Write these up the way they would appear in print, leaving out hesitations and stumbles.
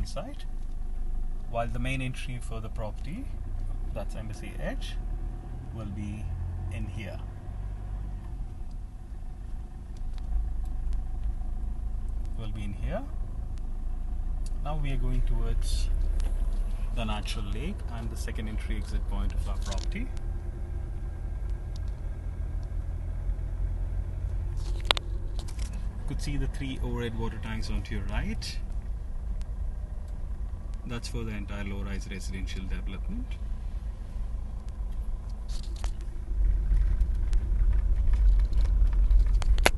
residential site, while the main entry for the property, that's Embassy Edge, will be in here. Now we are going towards the natural lake and the second entry exit point of our property. You could see the 3 overhead water tanks onto your right. That's for the entire low-rise residential development.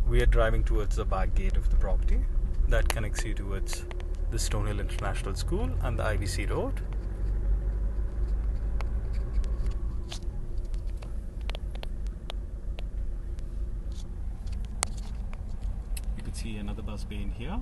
We are driving towards the back gate of the property that connects you towards the Stonehill International School and the IBC Road. You can see another bus bay in here.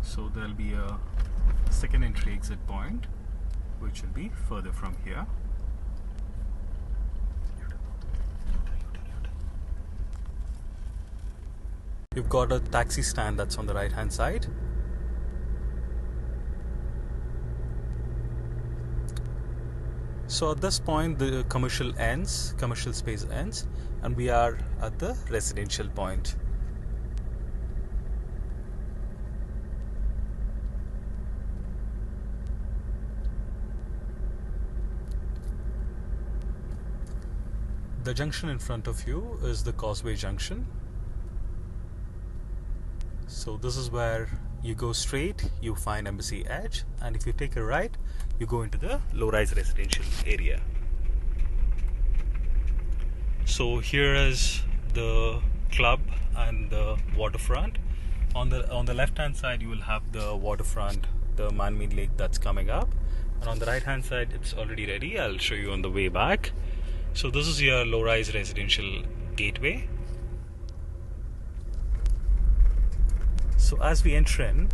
So there'll be a second entry exit point, which will be further from here. You've got a taxi stand that's on the right hand side. So at this point the commercial space ends, and we are at the residential point. The junction in front of you is the Causeway Junction. So this is where you go straight, you find Embassy Edge, and if you take a right, you go into the low-rise residential area. So here is the club and the waterfront. On the left-hand side, you will have the waterfront, the man-made lake that's coming up, and on the right-hand side, it's already ready. I'll show you on the way back. So this is your low-rise residential gateway. So as we enter in,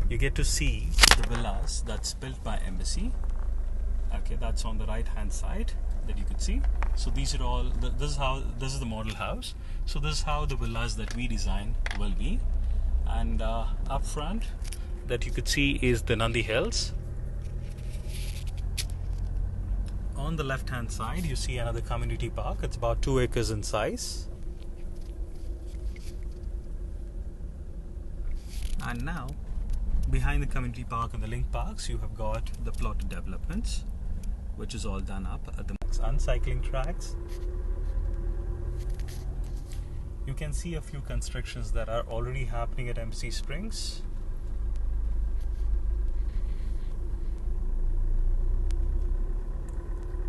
you get to see the villas that's built by Embassy. Okay, that's on the right-hand side that you could see. So these are all. This is the model house. So this is how the villas that we designed will be. And up front, that you could see is the Nandi Hills. On the left hand side you see another community park. It's about 2 acres in size. And now behind the community park and the link parks, you have got the plotted developments, which is all done up at the uncycling tracks. You can see a few constructions that are already happening at Embassy Springs.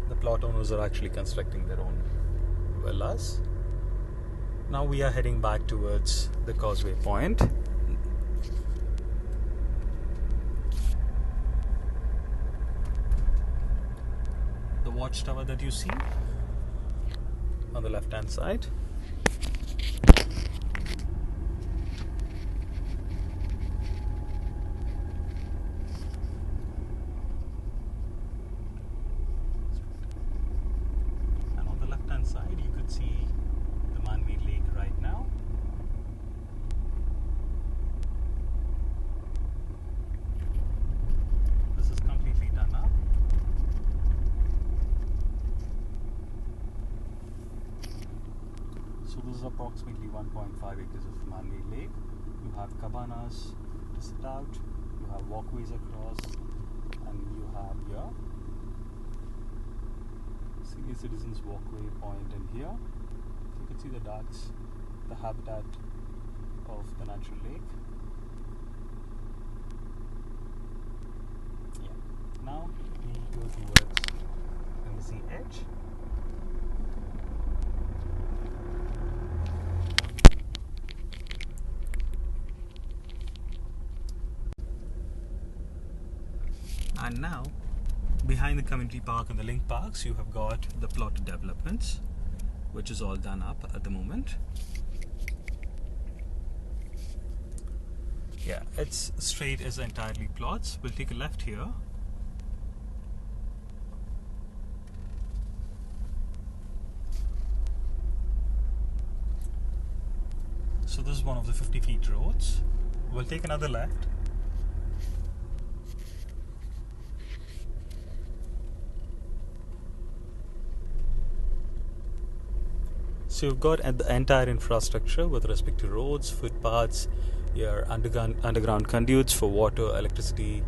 The plot owners are actually constructing their own villas. Now we are heading back towards the Causeway Point. The watchtower that you see on the left hand side. Side you could see the man-made lake right now. This is completely done up. So this is approximately 1.5 acres of man-made lake. You have cabanas to sit out, you have walkways across, and you have your Senior Citizens Walkway point in here. So you can see the ducks, the habitat of the natural lake. Yeah. Now we go towards Embassy Edge. And now Behind the community park and the link parks, you have got the plotted developments, which is all done up at the moment. Yeah, its straight is entirely plots. We'll take a left here. So this is one of the 50 feet roads. We'll take another left. So you've got the entire infrastructure with respect to roads, footpaths, your underground conduits for water, electricity,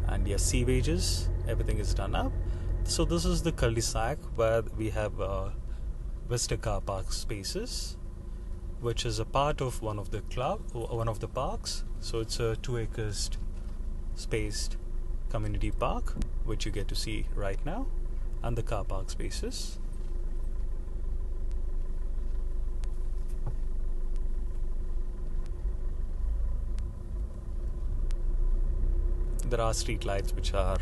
and your sewages. Everything is done up. So this is the cul-de-sac where we have visitor car park spaces, which is a part of one of the parks. So it's a 2 acres spaced community park, which you get to see right now, and the car park spaces. There are street lights which are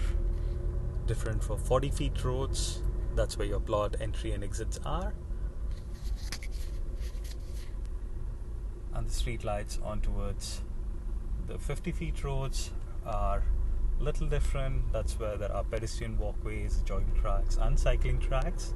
different for 40 feet roads. That's where your plot entry and exits are. And the street lights on towards the 50 feet roads are a little different. That's where there are pedestrian walkways, jogging tracks and cycling tracks.